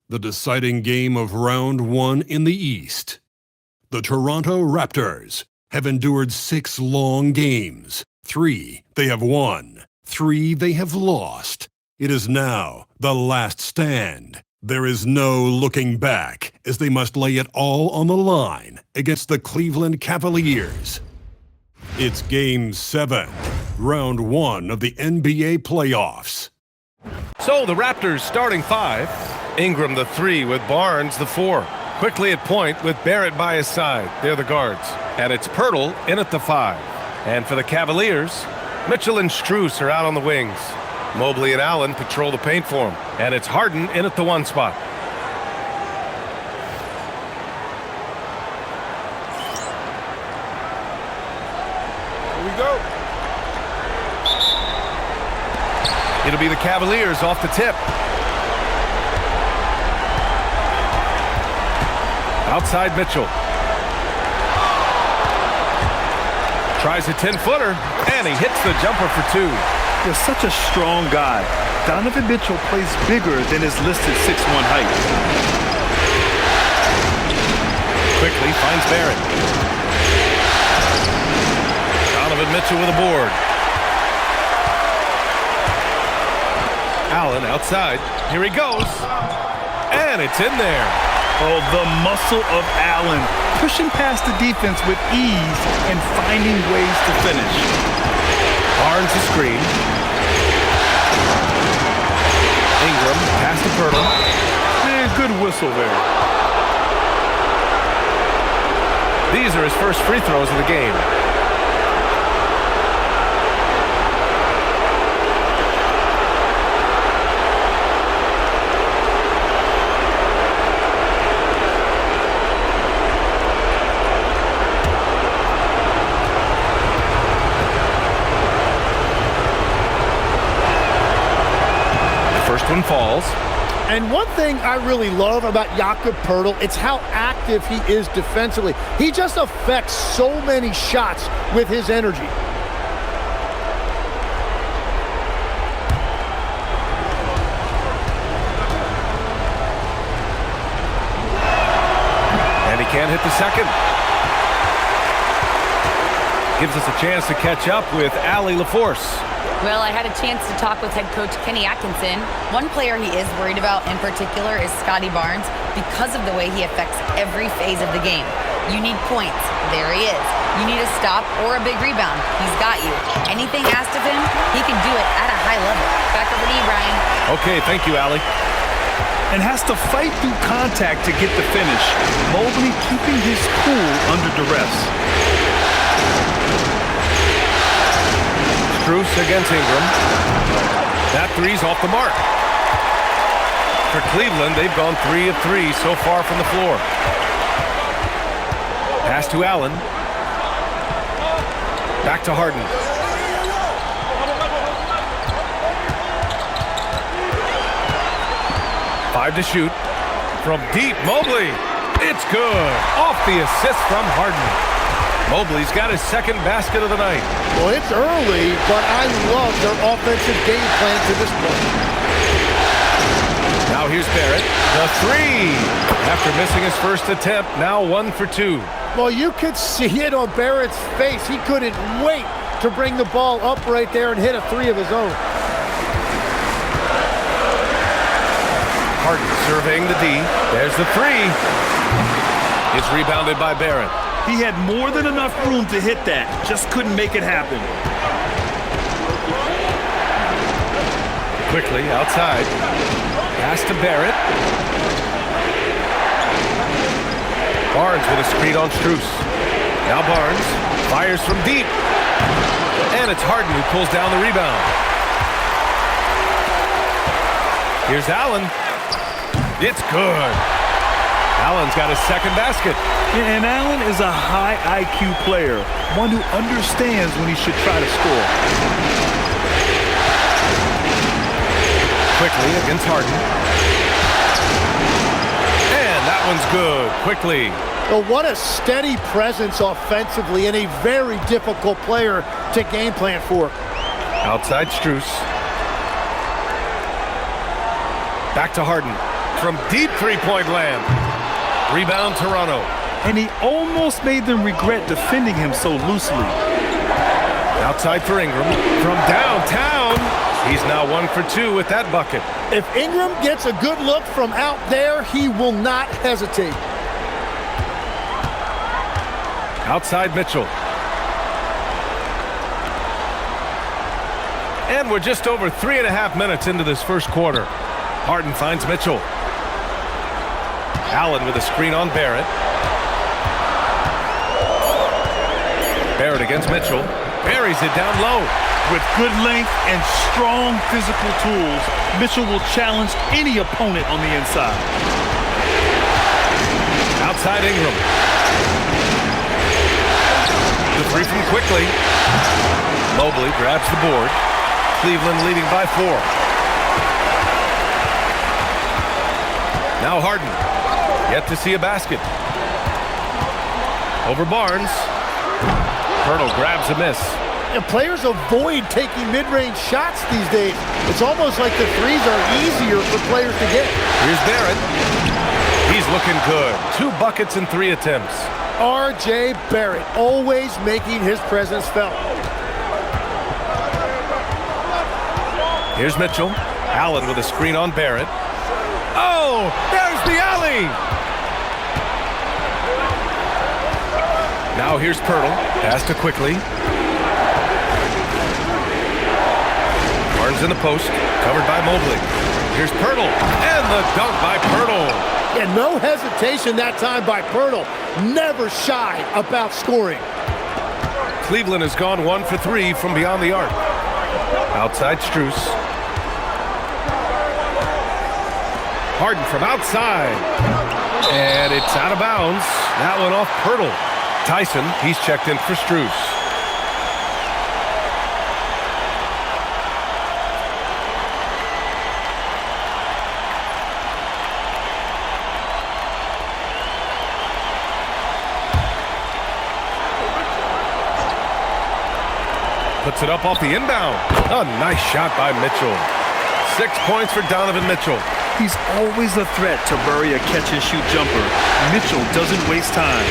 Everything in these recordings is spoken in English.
the deciding game of round one in the East. The Toronto Raptors have endured 6 long games. 3 they have won, 3 they have lost. It is now the last stand. There is no looking back as they must lay it all on the line against the Cleveland Cavaliers. It's Game 7, Round 1 of the NBA playoffs. So the Raptors starting 5. Ingram the 3 with Barnes the 4. Quickly at point with Barrett by his side. They're the guards. And it's Pirtle in at the 5. And for the Cavaliers, Mitchell and Strus are out on the wings. Mobley and Allen patrol the paint for him. And it's Harden in at the 1 spot. Here we go. It'll be the Cavaliers off the tip. Outside Mitchell. Tries a 10-footer, and he hits the jumper for 2. He's such a strong guy. Donovan Mitchell plays bigger than his listed 6'1" height. Quickly finds Barrett. Donovan Mitchell with a board. Allen outside. Here he goes. And it's in there. Oh, the muscle of Allen, pushing past the defense with ease and finding ways to finish. Barnes the screen. Ingram past the Pirtle. Good whistle there. These are his first free throws of the game. One falls. And one thing I really love about Jakob Poeltl, it's how active he is defensively. He just affects so many shots with his energy. And he can't hit the second. Gives us a chance to catch up with Allie LaForce. Well, I had a chance to talk with head coach Kenny Atkinson. One player he is worried about in particular is Scotty Barnes because of the way he affects every phase of the game. You need points. There he is. You need a stop or a big rebound. He's got you. Anything asked of him, he can do it at a high level. Back over to you, Brian. Okay, thank you, Allie. And has to fight through contact to get the finish. Mobley keeping his cool under duress. Strus against Ingram. That 3's off the mark. For Cleveland, they've gone 3 of 3 so far from the floor. Pass to Allen. Back to Harden. Five to shoot. From deep, Mobley. It's good. Off the assist from Harden. Mobley's got his second basket of the night. Well, it's early, but I love their offensive game plan to this point. Now here's Barrett. The 3. After missing his first attempt, now 1 for 2. Well, you could see it on Barrett's face. He couldn't wait to bring the ball up right there and hit a 3 of his own. Harden surveying the D. There's the 3. It's rebounded by Barrett. He had more than enough room to hit that. Just couldn't make it happen. Quickly outside. Pass to Barrett. Barnes with a screen on Strus. Now Barnes fires from deep. And it's Harden who pulls down the rebound. Here's Allen. It's good. Allen's got his second basket. And Allen is a high IQ player, one who understands when he should try to score. Quickly against Harden. And that one's good. Quickly. Well, what a steady presence offensively and a very difficult player to game plan for. Outside Strus. Back to Harden. from deep three-point land. Rebound, Toronto. And he almost made them regret defending him so loosely. Outside for Ingram. From downtown, he's now 1 for 2 with that bucket. If Ingram gets a good look from out there, he will not hesitate. Outside Mitchell. And we're just over 3.5 minutes into this first quarter. Harden finds Mitchell. Allen with a screen on Barrett. Barrett against Mitchell. Buries it down low. With good length and strong physical tools, Mitchell will challenge any opponent on the inside. Outside Ingram. The three from quickly. Mobley grabs the board. Cleveland leading by 4. Now Harden. Yet to see a basket. Over Barnes. Pirtle grabs a miss. And players avoid taking mid-range shots these days. It's almost like the threes are easier for players to get. Here's Barrett. He's looking good. 2 buckets in 3 attempts. R.J. Barrett always making his presence felt. Here's Mitchell. Allen with a screen on Barrett. Oh, there's the alley. Now here's Pirtle. Pass to quickly. Barnes in the post. Covered by Mobley. Here's Pirtle. And the dunk by Pirtle. And no hesitation that time by Pirtle. Never shy about scoring. Cleveland has gone 1 for 3 from beyond the arc. Outside Strus. Harden from outside. And it's out of bounds. That one off Pirtle. Tyson, he's checked in for Strus. Puts it up off the inbound. A nice shot by Mitchell. 6 points for Donovan Mitchell. He's always a threat to bury a catch-and-shoot jumper. Mitchell doesn't waste time.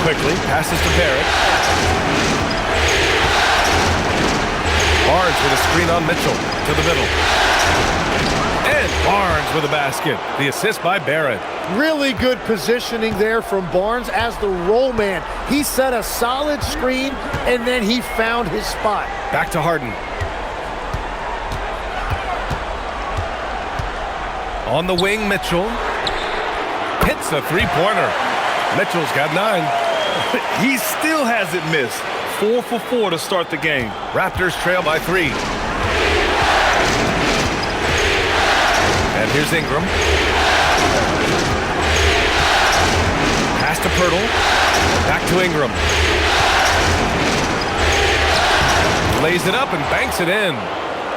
Quickly, passes to Barrett. Barnes with a screen on Mitchell to the middle. And Barnes with a basket. The assist by Barrett. Really good positioning there from Barnes as the roll man. He set a solid screen, and then he found his spot. Back to Harden. On the wing, Mitchell. Hits a three-pointer. Mitchell's got 9. He still hasn't missed. 4 for 4 to start the game. Raptors trail by 3. And here's Ingram. Pass to Pirtle. Back to Ingram. Lays it up and banks it in.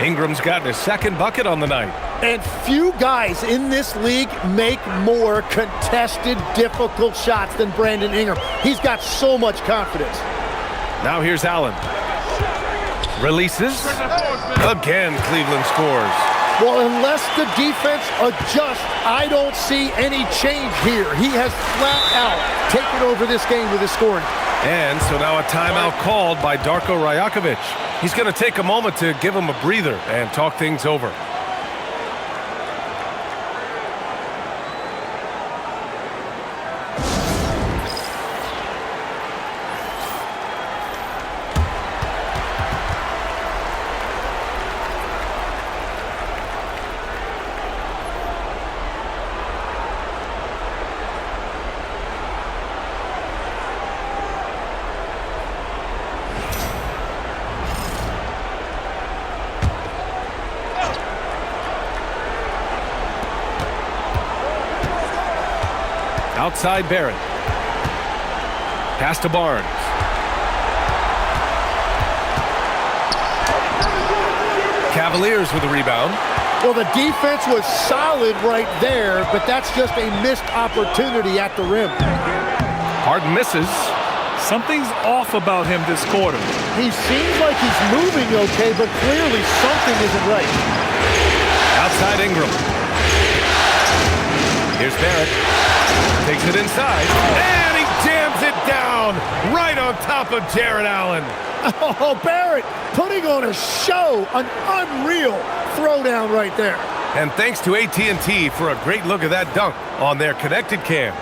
Ingram's gotten his 2nd bucket on the night. And few guys in this league make more contested, difficult shots than Brandon Ingram. He's got so much confidence. Now here's Allen. Releases. Again, Cleveland scores. Well, unless the defense adjusts, I don't see any change here. He has flat out taken over this game with his scoring. And so now a timeout called by Darko Rajakovic. He's going to take a moment to give him a breather and talk things over. Outside Barrett. Pass to Barnes. Cavaliers with a rebound. Well, the defense was solid right there, but that's just a missed opportunity at the rim. Harden misses. Something's off about him this quarter. He seems like he's moving okay, but clearly something isn't right. Outside Ingram. Here's Barrett. Takes it inside. And he jams it down right on top of Jarrett Allen. Oh, Barrett putting on a show, an unreal throwdown right there. And thanks to AT&T for a great look at that dunk on their connected cam.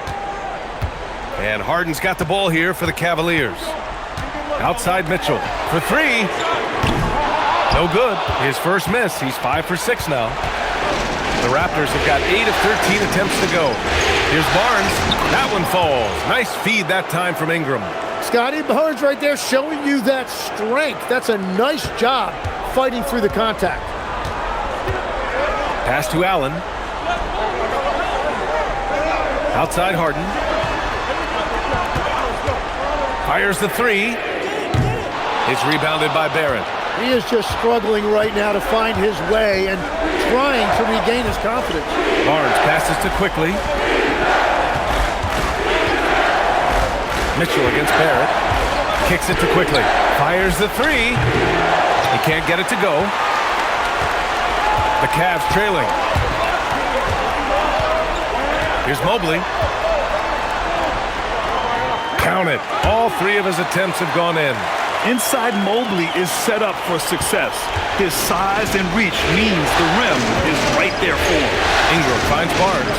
And Harden's got the ball here for the Cavaliers. Outside Mitchell for three. No good. His first miss. He's 5 for 6 now. The Raptors have got 8 of 13 attempts to go. Here's Barnes. That one falls. Nice feed that time from Ingram. Scotty Barnes right there showing you that strength. That's a nice job fighting through the contact. Pass to Allen. Outside Harden. Fires the three. It's rebounded by Barrett. He is just struggling right now to find his way and trying to regain his confidence. Barnes passes to quickly. Mitchell against Barrett. Kicks it to quickly. Fires the three. He can't get it to go. The Cavs trailing. Here's Mobley. Count it. All 3 of his attempts have gone in. Inside Mobley is set up for success. His size and reach means the rim is right there for him. Ingram finds Barnes.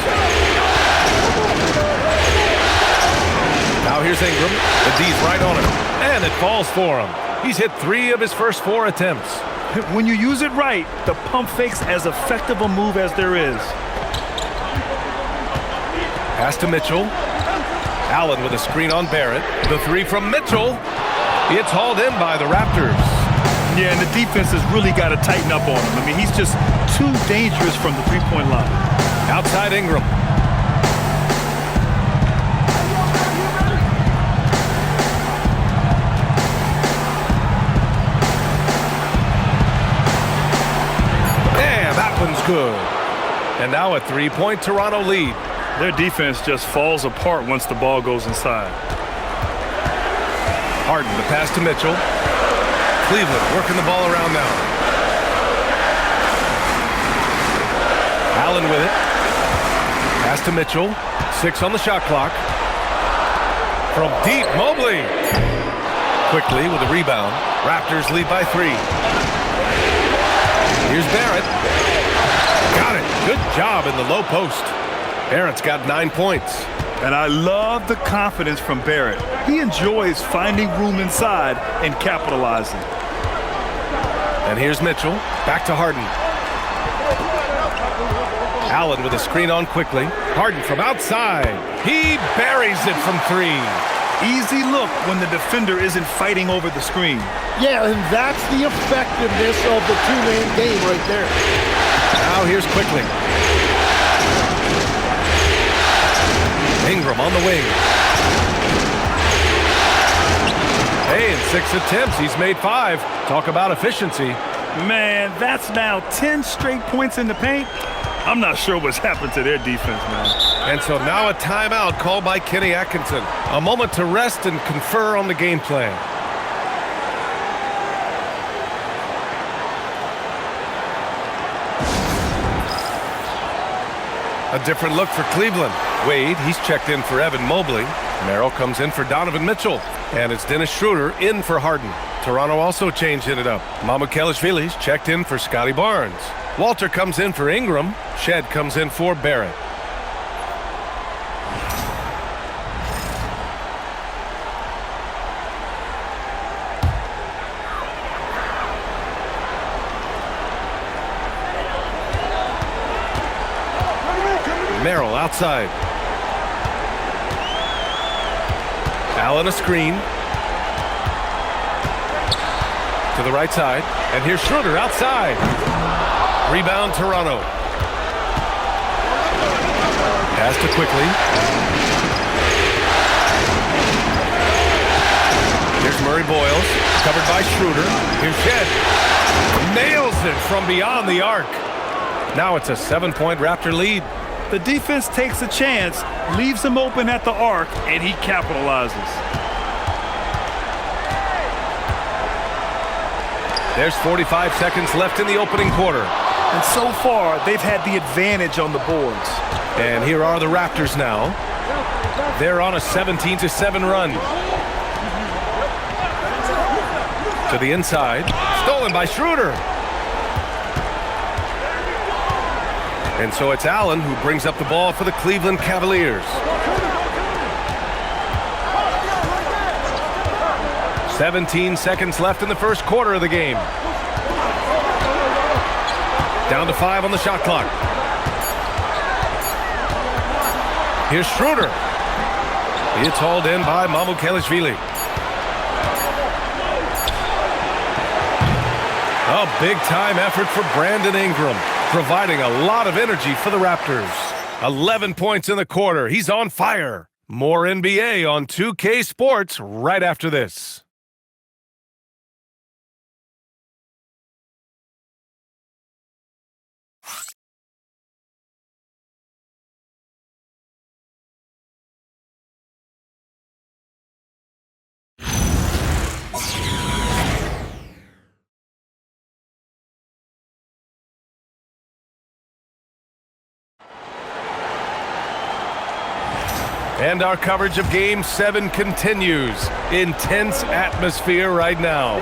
Now here's Ingram. The D's right on him. And it falls for him. He's hit 3 of his first 4 attempts. When you use it right, the pump fake's as effective a move as there is. Pass to Mitchell. Allen with a screen on Barrett. The three from Mitchell. It's hauled in by the Raptors. Yeah, and the defense has really got to tighten up on him. I mean, he's just too dangerous from the three-point line. Outside Ingram. And that one's good. And now a 3-point Toronto lead. Their defense just falls apart once the ball goes inside. Harden, the pass to Mitchell. Cleveland working the ball around now. Allen with it. Pass to Mitchell. 6 on the shot clock. From deep, Mobley. Quickly with a rebound. Raptors lead by 3. Here's Barrett. Got it. Good job in the low post. Barrett's got 9 points. And I love the confidence from Barrett. He enjoys finding room inside and capitalizing. And here's Mitchell. Back to Harden. Allen with a screen on quickly. Harden from outside. He buries it from 3. Easy look when the defender isn't fighting over the screen. Yeah, and that's the effectiveness of the two-man game right there. Now here's quickly. Ingram on the wing. Hey, in 6 attempts, he's made 5. Talk about efficiency. Man, that's now 10 straight points in the paint. I'm not sure what's happened to their defense, man. And so now a timeout called by Kenny Atkinson. A moment to rest and confer on the game plan. A different look for Cleveland. Wade, he's checked in for Evan Mobley. Merrill comes in for Donovan Mitchell. And it's Dennis Schroeder in for Harden. Toronto also changed it up. Mamukelashvili's checked in for Scotty Barnes. Walter comes in for Ingram. Shed comes in for Barrett. Merrill outside. Allen a screen. To the right side. And here's Schroeder outside. Rebound Toronto. Pass to quickly. Here's Murray Boyles. Covered by Schroeder. Here's Shed. Nails it from beyond the arc. Now it's a 7-point Raptor lead. The defense takes a chance, leaves him open at the arc, and he capitalizes. There's 45 seconds left in the opening quarter. And so far, they've had the advantage on the boards. And here are the Raptors now. They're on a 17-7 run. To the inside. Stolen by Schroeder. And so it's Allen who brings up the ball for the Cleveland Cavaliers. 17 seconds left in the first quarter of the game. Down to 5 on the shot clock. Here's Schroeder. It's hauled in by Mamukelashvili. A big-time effort for Brandon Ingram, providing a lot of energy for the Raptors. 11 points in the quarter. He's on fire. More NBA on 2K Sports right after this. And our coverage of Game 7 continues. Intense atmosphere right now.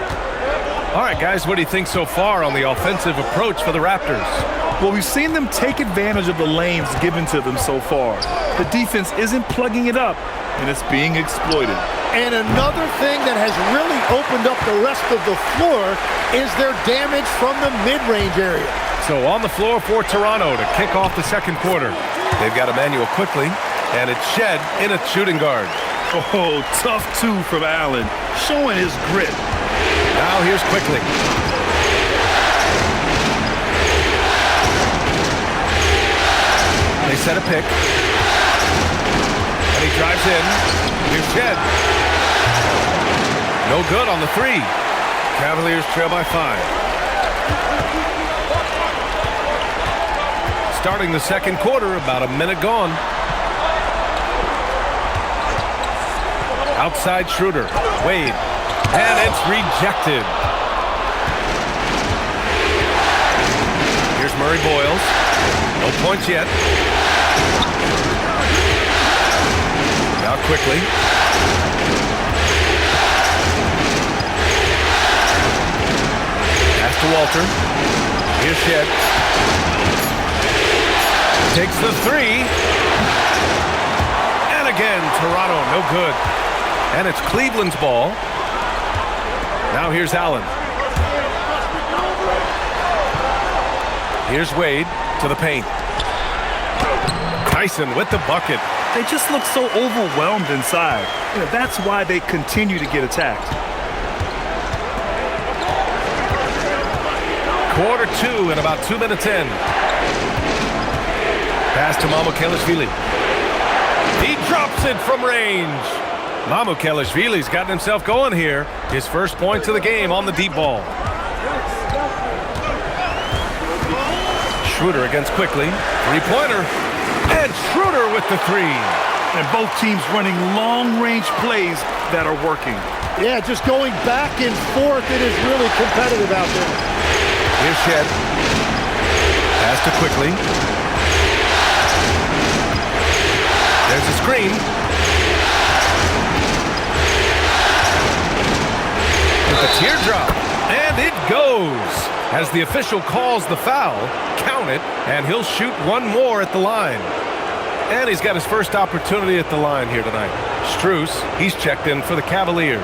All right, guys, what do you think so far on the offensive approach for the Raptors? Well, we've seen them take advantage of the lanes given to them so far. The defense isn't plugging it up, and it's being exploited. And another thing that has really opened up the rest of the floor is their damage from the mid-range area. So on the floor for Toronto to kick off the second quarter. They've got Emmanuel quickly. And it's Shed in a shooting guard. Oh, tough two from Allen, showing his grit. Now here's Quickly. They set a pick. And he drives in. Here's Shed. No good on the three. Cavaliers trail by 5. Starting the second quarter, about a minute gone. Outside Schroeder. Wade. And it's rejected. Here's Murray Boyles. No points yet. Now Quickly. Pass to Walter. Here's Shed. Takes the three. And again, Toronto, no good. And it's Cleveland's ball. Now here's Allen. Here's Wade to the paint. Tyson with the bucket. They just look so overwhelmed inside. That's why they continue to get attacked. Quarter 2 and about 2 minutes in. Pass to Mamukelashvili. He drops it from range. Mamukelashvili's gotten himself going here. His first points of the game on the deep ball. Schroeder against Quickly. Three-pointer. And Schroeder with the three. And both teams running long-range plays that are working. Yeah, just going back and forth. It is really competitive out there. Here's Shed. Pass to Quickly. There's a screen. With a teardrop. And it goes. As the official calls the foul, count it, and he'll shoot one more at the line. And he's got his first opportunity at the line here tonight. Strus, he's checked in for the Cavaliers.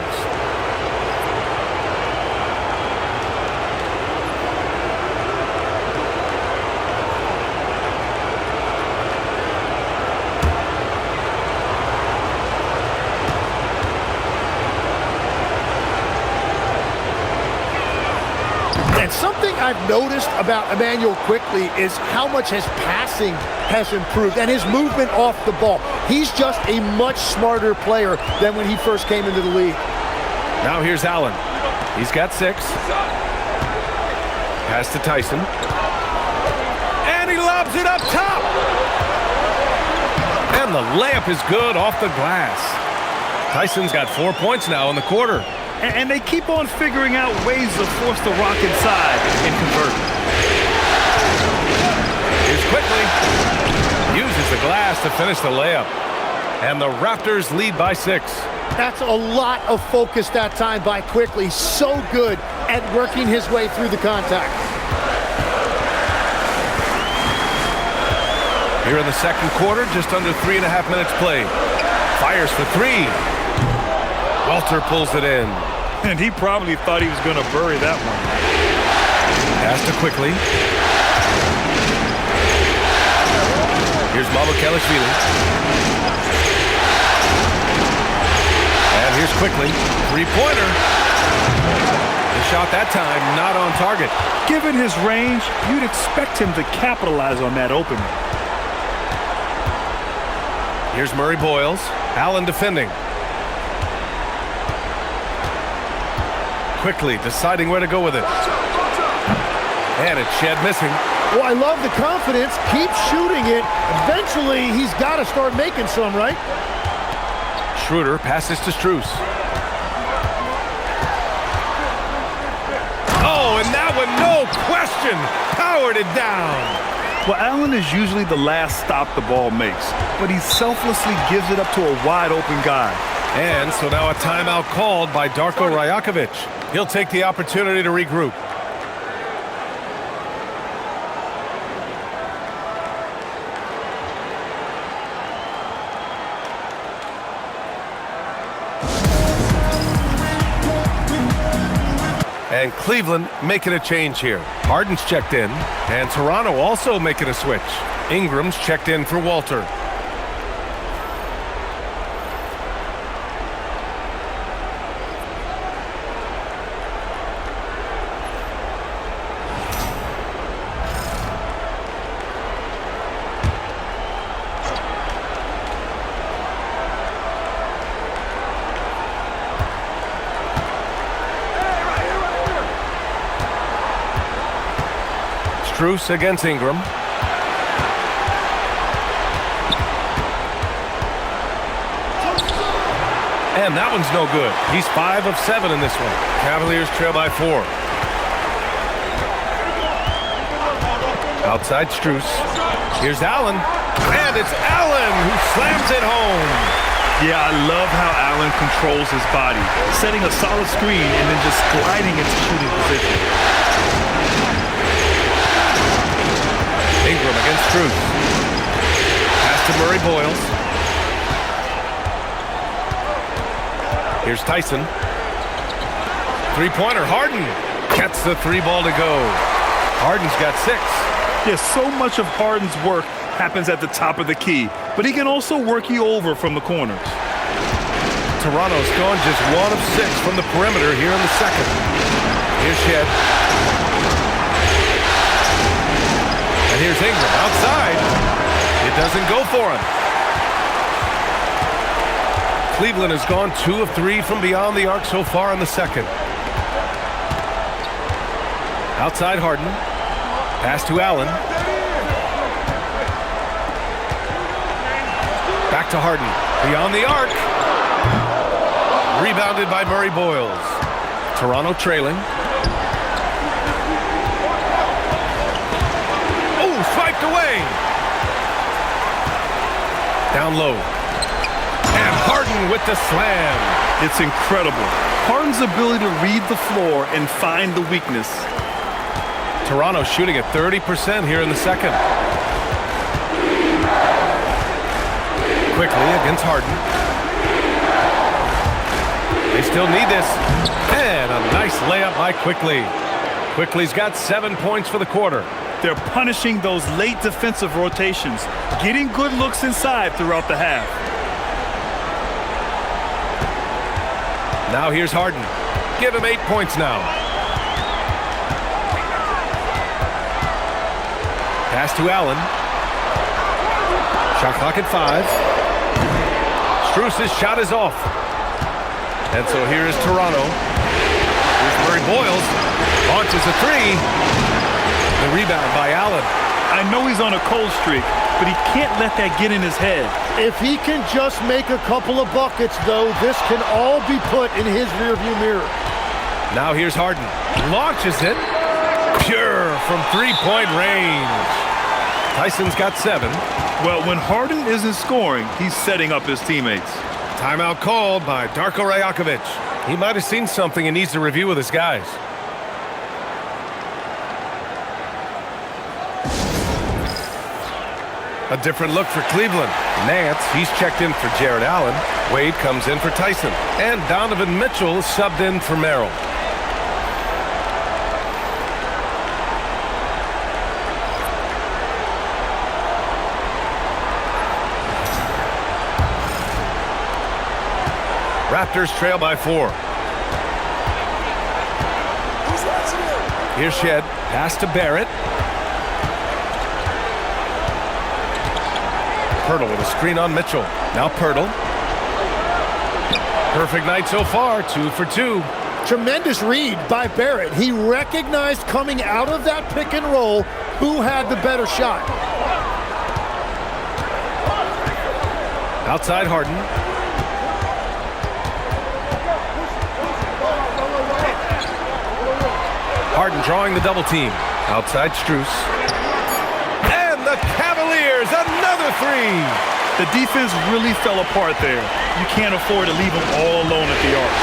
Something I've noticed about Emmanuel Quickly is how much his passing has improved and his movement off the ball. He's just a much smarter player than when he first came into the league. Now here's Allen. He's got 6. Pass to Tyson. And he lobs it up top. And the layup is good off the glass. Tyson's got 4 points now in the quarter. And they keep on figuring out ways to force the rock inside and convert. to finish the layup. And the Raptors lead by 6. That's a lot of focus that time by Quickly. So good at working his way through the contact. Here in the second quarter, just under 3.5 minutes played. Fires for 3. Walter pulls it in. And he probably thought he was going to bury that one. Pass to Quickly. Here's Mamukelashvili. And here's Quickly. Three-pointer. The shot that time not on target. Given his range, you'd expect him to capitalize on that opening. Here's Murray Boyles. Allen defending. Quickly deciding where to go with it. And it's Shed missing. Well, I love the confidence. Keep shooting it. Eventually, he's got to start making some, right? Schroeder passes to Strus. Oh, and that one, no question, powered it down. Well, Allen is usually the last stop the ball makes, but he selflessly gives it up to a wide-open guy. And so now a timeout called by Darko Rajakovic. He'll take the opportunity to regroup. And Cleveland making a change here. Harden's checked in, and Toronto also making a switch. Ingram's checked in for Walter. Strus against Ingram. And that one's no good. He's 5 of 7 in this one. Cavaliers trail by 4. Outside Strus. Here's Allen. And it's Allen who slams it home. Yeah, I love how Allen controls his body, setting a solid screen and then just gliding into shooting position. Ingram against Strus. Pass to Murray Boyles. Here's Tyson. Three-pointer, Harden. Gets the 3 ball to go. Harden's got 6. Yes, so much of Harden's work happens at the top of the key, but he can also work you over from the corners. Toronto's gone just 1 of 6 from the perimeter here in the second. Here's Shed. And here's Ingram outside. It doesn't go for him. Cleveland has gone 2 of 3 from beyond the arc so far in the second. Outside Harden. Pass to Allen. Back to Harden. Beyond the arc. Rebounded by Murray Boyles. Toronto trailing. Swiped away. Down low. And Harden with the slam. It's incredible. Harden's ability to read the floor and find the weakness. Toronto shooting at 30% here in the second. Quickly against Harden. They still need this. And a nice layup by Quickly. Quickly's got 7 points for the quarter. They're punishing those late defensive rotations, getting good looks inside throughout the half. Now here's Harden. Give him 8 points now. Pass to Allen. Shot clock at 5. Strus's shot is off. And so here is Toronto. Here's Murray Boyles. Launches a 3. The rebound by Allen. I know he's on a cold streak, but he can't let that get in his head. If he can just make a couple of buckets, though, this can all be put in his rearview mirror. Now here's Harden. Launches it. Pure from 3-point range. Tyson's got 7. Well, when Harden isn't scoring, he's setting up his teammates. Timeout called by Darko Rajakovic. He might have seen something and needs to review with his guys. A different look for Cleveland. Nance, he's checked in for Jared Allen. Wade comes in for Tyson. And Donovan Mitchell is subbed in for Merrill. Raptors trail by 4. Here's Shed. Pass to Barrett. Pirtle with a screen on Mitchell. Now Pirtle. Perfect night so far. 2 for 2. Tremendous read by Barrett. He recognized coming out of that pick and roll who had the better shot. Outside Harden. Harden drawing the double team. Outside Strus. And the Cavaliers, another 3. The defense really fell apart there. You can't afford to leave them all alone at the arc.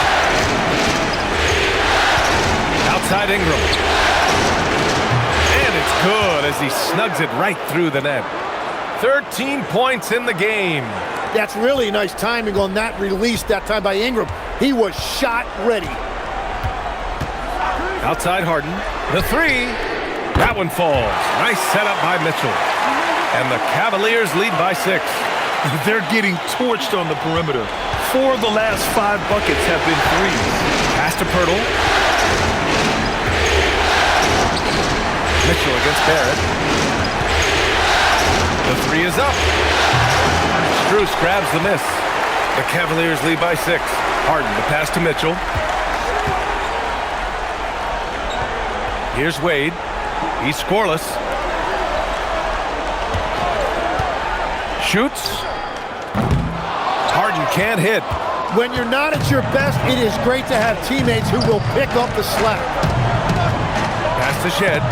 Outside Ingram. And it's good as he snugs it right through the net. 13 points in the game. That's really nice timing on that release that time by Ingram. He was shot ready. Outside Harden. The 3. That one falls. Nice setup by Mitchell. And the Cavaliers lead by 6. They're getting torched on the perimeter. 4 of the last 5 buckets have been threes. Pass to Pirtle. Mitchell against Barrett. The 3 is up. Strus grabs the miss. The Cavaliers lead by 6. Harden, the pass to Mitchell. Here's Wade. He's scoreless. Shoots. Harden can't hit. When you're not at your best, it is great to have teammates who will pick up the slack. Pass to Shed.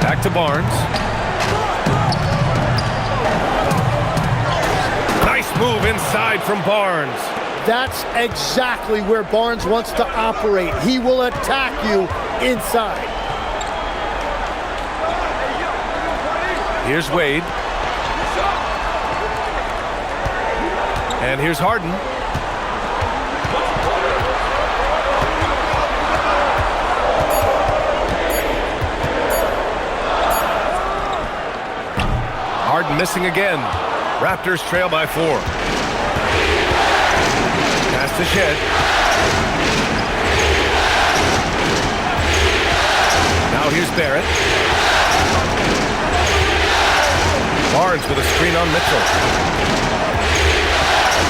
Back to Barnes. Nice move inside from Barnes. That's exactly where Barnes wants to operate. He will attack you inside. Here's Wade. And here's Harden. Harden missing again. Raptors trail by 4. Pass to Shed. Now here's Barrett. Barnes with a screen on Mitchell.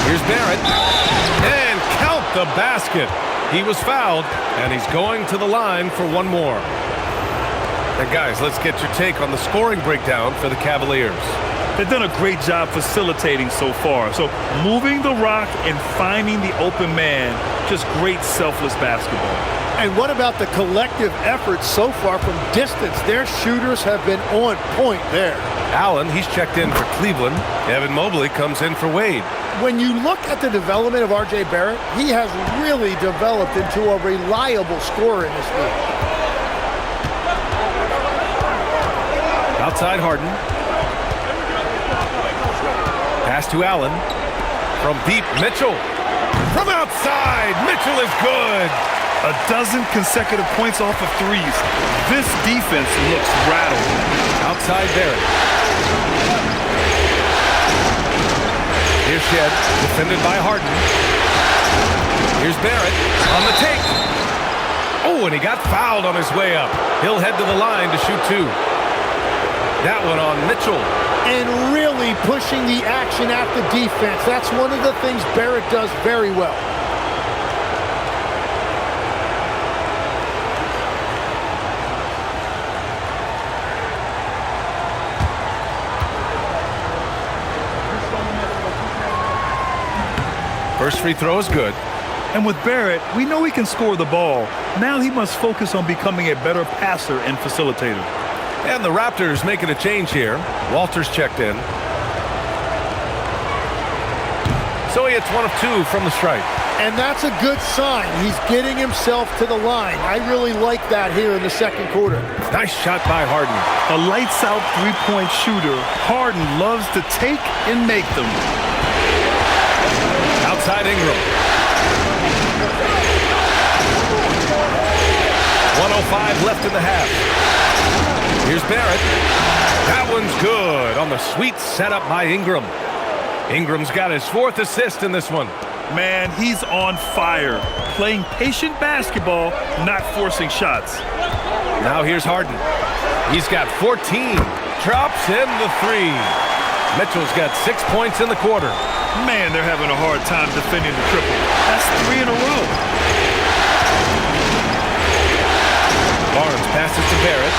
Here's Barrett. And count the basket. He was fouled, and he's going to the line for one more. And guys, let's get your take on the scoring breakdown for the Cavaliers. They've done a great job facilitating so far. So moving the rock and finding the open man, just great selfless basketball. And what about the collective effort so far from distance? Their shooters have been on point there. Allen, he's checked in for Cleveland. Evan Mobley comes in for Wade. When you look at the development of R.J. Barrett, he has really developed into a reliable scorer in this league. Outside Harden. Pass to Allen. From deep, Mitchell. From outside, Mitchell is good. A dozen consecutive points off of threes. This defense looks rattled. Outside Barrett. Here's Shed, defended by Harden. Here's Barrett on the take. Oh, and he got fouled on his way up. He'll head to the line to shoot 2. That one on Mitchell. And really pushing the action at the defense. That's one of the things Barrett does very well. First free throw is good. And with Barrett, we know he can score the ball. Now he must focus on becoming a better passer and facilitator. And the Raptors making a change here. Walters checked in. So he hits 1 of 2 from the strike. And that's a good sign. He's getting himself to the line. I really like that here in the second quarter. Nice shot by Harden. A lights-out three-point shooter, Harden loves to take and make them. Outside Ingram. 1:05 left in the half. Here's Barrett. That one's good on the sweet setup by Ingram. Ingram's got his 4th assist in this one. Man, he's on fire. Playing patient basketball, not forcing shots. Now here's Harden. He's got 14. Drops in the 3. Mitchell's got 6 points in the quarter. Man, they're having a hard time defending the triple. That's 3 in a row. Barnes passes to Barrett.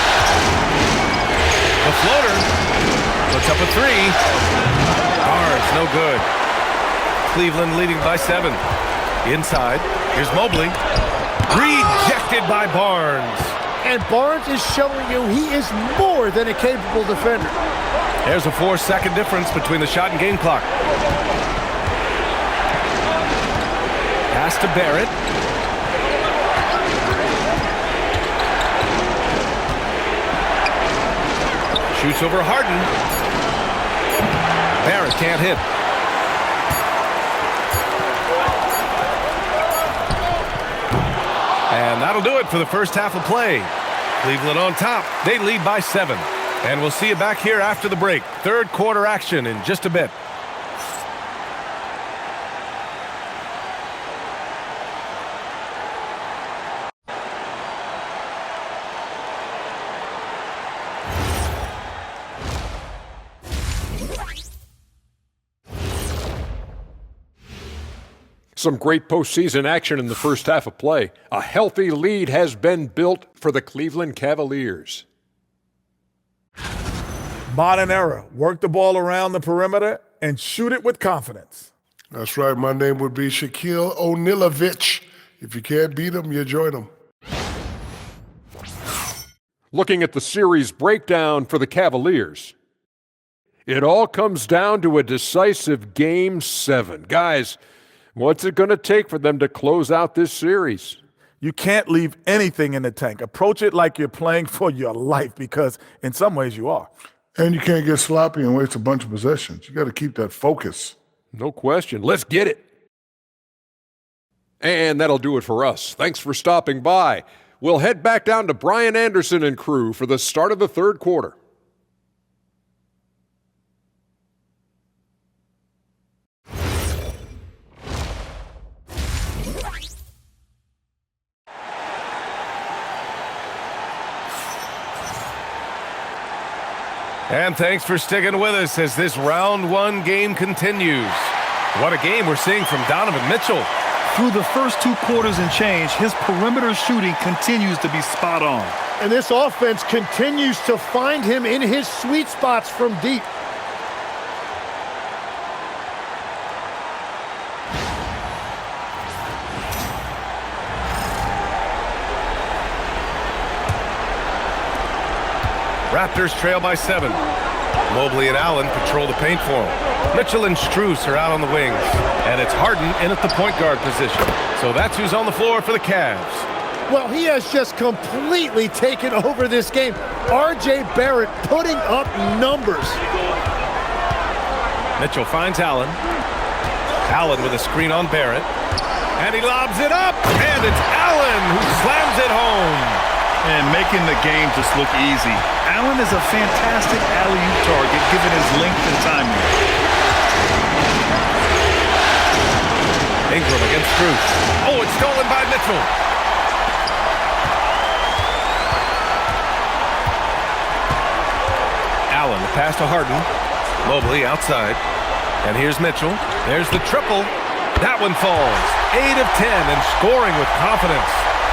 The floater puts up a 3. Barnes, no good. Cleveland leading by 7. Inside, here's Mobley. Rejected by Barnes. And Barnes is showing you he is more than a capable defender. There's a 4-second difference between the shot and game clock. Pass to Barrett. Shoots over Harden. Barrett can't hit. And that'll do it for the first half of play. Cleveland on top. They lead by 7. And we'll see you back here after the break. Third quarter action in just a bit. Some great postseason action in the first half of play. A healthy lead has been built for the Cleveland Cavaliers. Modern era. Work the ball around the perimeter and shoot it with confidence. That's right. My name would be Shaquille O'Nealovich. If you can't beat him, you join him. Looking at the series breakdown for the Cavaliers, it all comes down to a decisive Game 7. Guys, what's it going to take for them to close out this series? You can't leave anything in the tank. Approach it like you're playing for your life, because in some ways you are. And you can't get sloppy and waste a bunch of possessions. You got to keep that focus. No question. Let's get it. And that'll do it for us. Thanks for stopping by. We'll head back down to Brian Anderson and crew for the start of the third quarter. And thanks for sticking with us as this round 1 game continues. What a game we're seeing from Donovan Mitchell. Through the first 2 quarters and change, his perimeter shooting continues to be spot on. And this offense continues to find him in his sweet spots from deep. Raptors trail by 7. Mobley and Allen patrol the paint for him. Mitchell and Strus are out on the wings. And it's Harden in at the point guard position. So that's who's on the floor for the Cavs. Well, he has just completely taken over this game. R.J. Barrett putting up numbers. Mitchell finds Allen. Allen with a screen on Barrett. And he lobs it up. And it's Allen who slams it home. And making the game just look easy. Allen is a fantastic alley-oop target given his length and timing. Ingram against Strus. Oh, it's stolen by Mitchell. Allen, the pass to Harden. Mobley outside. And here's Mitchell. There's the triple. That one falls. 8 of 10 and scoring with confidence.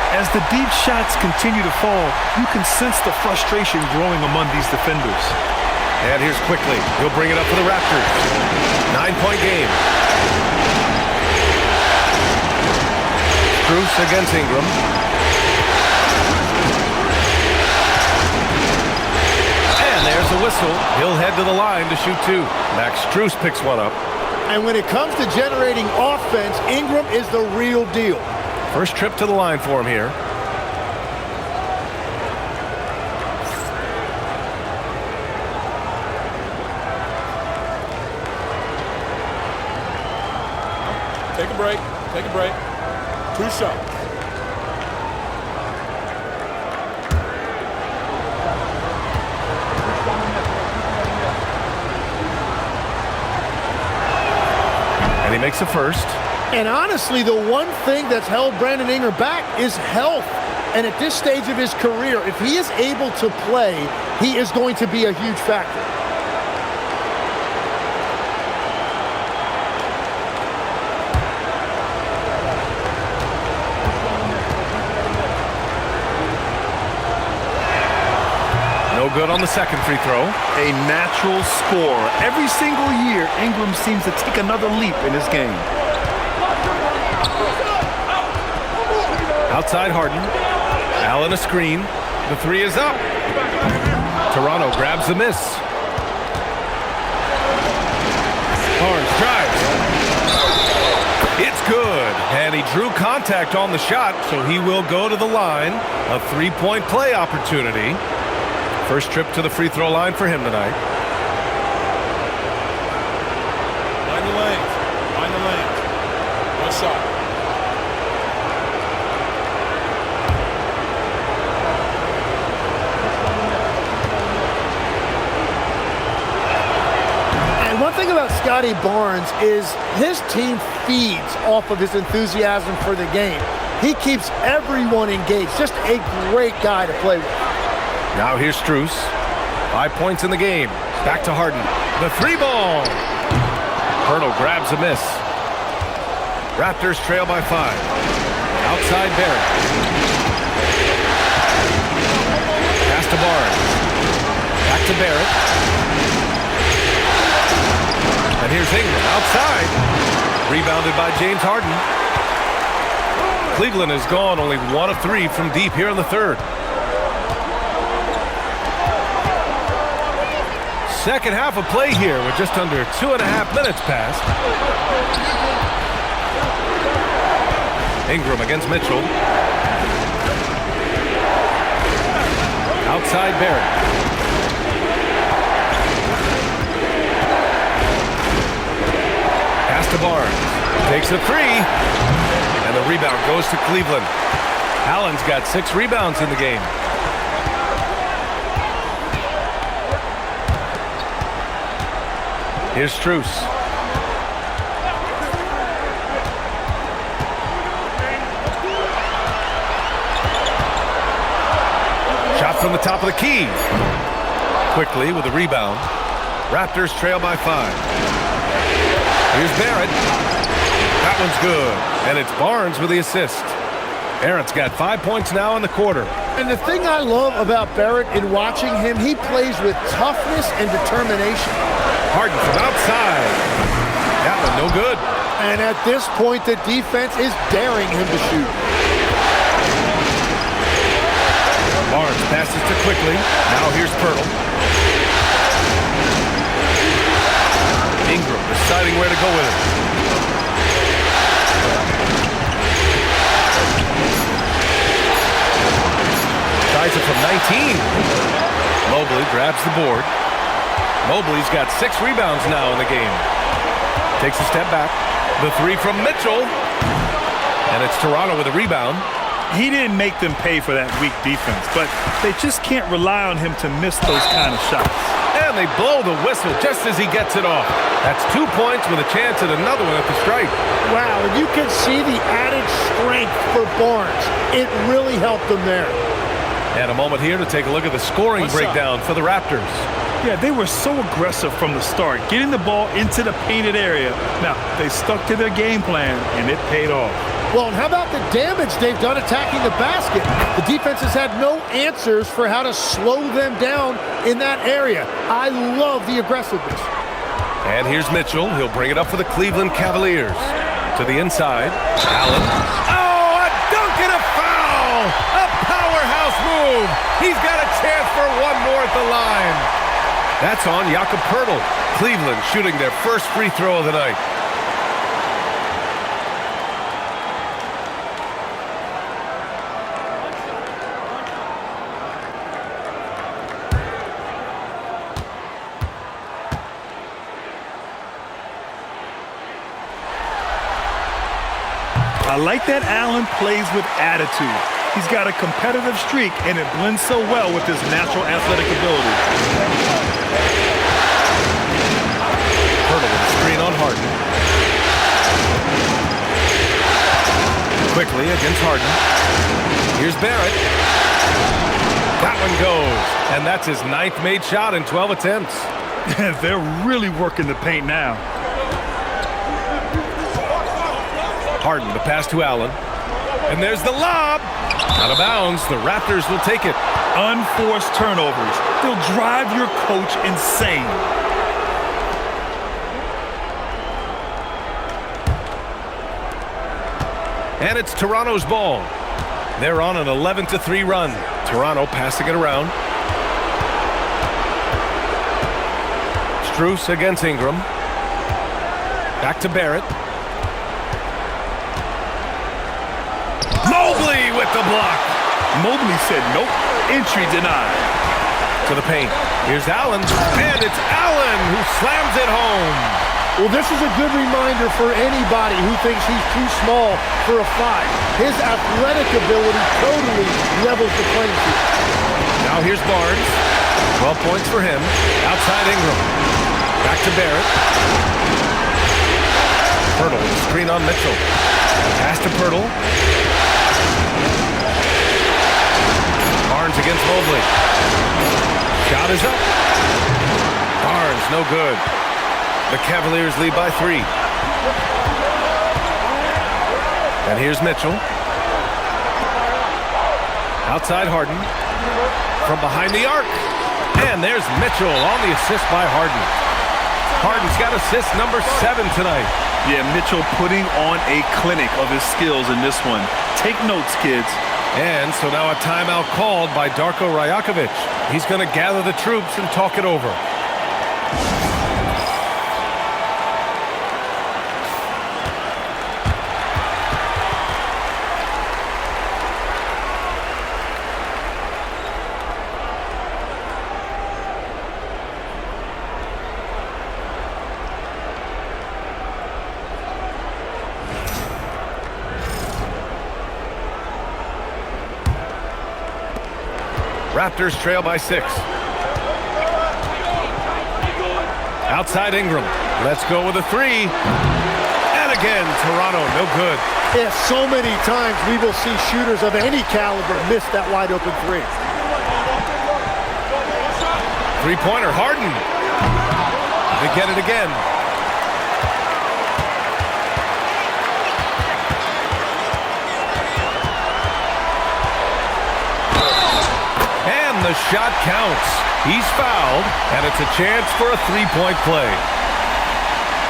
As the deep shots continue to fall, you can sense the frustration growing among these defenders. And here's Quickly. He'll bring it up for the Raptors. 9-point game. Strus against Ingram. And there's the whistle. He'll head to the line to shoot two. Max Strus picks one up. And when it comes to generating offense, Ingram is the real deal. First trip to the line for him here. Take a break. Take a break. 2 shots. And he makes the first. And honestly, the one thing that's held Brandon Ingram back is health. And at this stage of his career, if he is able to play, he is going to be a huge factor. No good on the second free throw. A natural scorer. Every single year, Ingram seems to take another leap in his game. Outside Harden. Allen a screen. The three is up. Toronto grabs the miss. Barnes drives. It's good. And he drew contact on the shot, so he will go to the line. A three-point play opportunity. First trip to the free throw line for him tonight. Line the lanes. Line the lanes. One shot. And one thing about Scotty Barnes is his team feeds off of his enthusiasm for the game. He keeps everyone engaged. Just a great guy to play with. Now here's Strus. 5 points in the game. Back to Harden. The three ball. Pirtle grabs a miss. Raptors trail by 5. Outside Barrett. Pass to Barnes. Back to Barrett. And here's Ingram outside. Rebounded by James Harden. Cleveland has gone only 1 of 3 from deep here in the third. Second half of play here with just under 2.5 minutes passed. Ingram against Mitchell. Outside Barrett. Pass to Barnes. Takes a three. And the rebound goes to Cleveland. Allen's got 6 rebounds in the game. Here's Strus. Shot from the top of the key. Quickly with a rebound. Raptors trail by 5. Here's Barrett. That one's good. And it's Barnes with the assist. Barrett's got 5 points now in the quarter. And the thing I love about Barrett in watching him, he plays with toughness and determination. Harden from outside. That one no good. And at this point, the defense is daring him to shoot. Barnes passes to Quickly. Now here's Pirtle. Ingram deciding where to go with it. Tries it from 19. Mobley grabs the board. Mobley's got 6 rebounds now in the game. Takes a step back. The three from Mitchell. And it's Toronto with a rebound. He didn't make them pay for that weak defense, but they just can't rely on him to miss those kind of shots. And they blow the whistle just as he gets it off. That's 2 points with a chance at another one at the stripe. Wow, and you can see the added strength for Barnes. It really helped them there. And a moment here to take a look at the scoring breakdown for the Raptors. Yeah, they were so aggressive from the start, getting the ball into the painted area. Now, they stuck to their game plan, and it paid off. Well, and how about the damage they've done attacking the basket? The defense has had no answers for how to slow them down in that area. I love the aggressiveness. And here's Mitchell. He'll bring it up for the Cleveland Cavaliers. To the inside. Allen. Oh, a for one more at the line. That's on Jakob Poeltl. Cleveland shooting their first free throw of the night. I like that Allen plays with attitude. He's got a competitive streak, and it blends so well with his natural athletic ability. Poeltl with a screen on Harden. Quickly against Harden. Here's Barrett. That one goes. And that's his 9th made shot in 12 attempts. They're really working the paint now. Harden, the pass to Allen. And there's the lob. Out of bounds. The Raptors will take it. Unforced turnovers. They'll drive your coach insane. And it's Toronto's ball. They're on an 11-3 run. Toronto passing it around. Strus against Ingram. Back to Barrett. Mobley with the block. Mobley said nope. Entry denied. To the paint. Here's Allen. And it's Allen who slams it home. Well, this is a good reminder for anybody who thinks he's too small for a 5. His athletic ability totally levels the playing field. Now here's Barnes. 12 points for him. Outside Ingram. Back to Barrett. Poeltl with a screen on Mitchell. Pass to Poeltl. Barnes against Mobley. Shot is up. Barnes, no good. The Cavaliers lead by 3. And here's Mitchell. Outside Harden. From behind the arc. And there's Mitchell on the assist by Harden. Harden's got assist number 7 tonight. Yeah, Mitchell putting on a clinic of his skills in this one. Take notes, kids. And so now a timeout called by Darko Rajakovic. He's going to gather the troops and talk it over. Raptors trail by 6. Outside Ingram. Let's go with a 3. And again, Toronto, no good. Yeah, so many times we will see shooters of any caliber miss that wide open 3. Three-pointer, Harden. They get it again. The shot counts. He's fouled, and it's a chance for a 3-point play.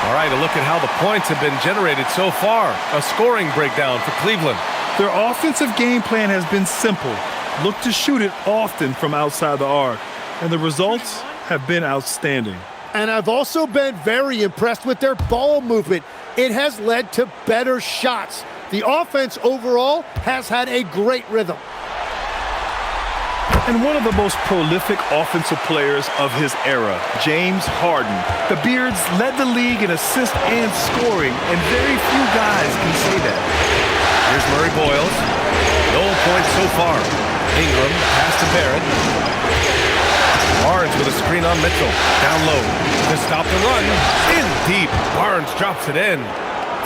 All right, a look at how the points have been generated so far. A scoring breakdown for Cleveland. Their offensive game plan has been simple. Look to shoot it often from outside the arc. And the results have been outstanding. And I've also been very impressed with their ball movement. It has led to better shots. The offense overall has had a great rhythm. And one of the most prolific offensive players of his era, James Harden. The Beards led the league in assists and scoring, and very few guys can say that. Here's Murray Boyles. No points so far. Ingram, pass to Barrett. Barnes with a screen on Mitchell. Down low to stop the run. In deep. Barnes drops it in.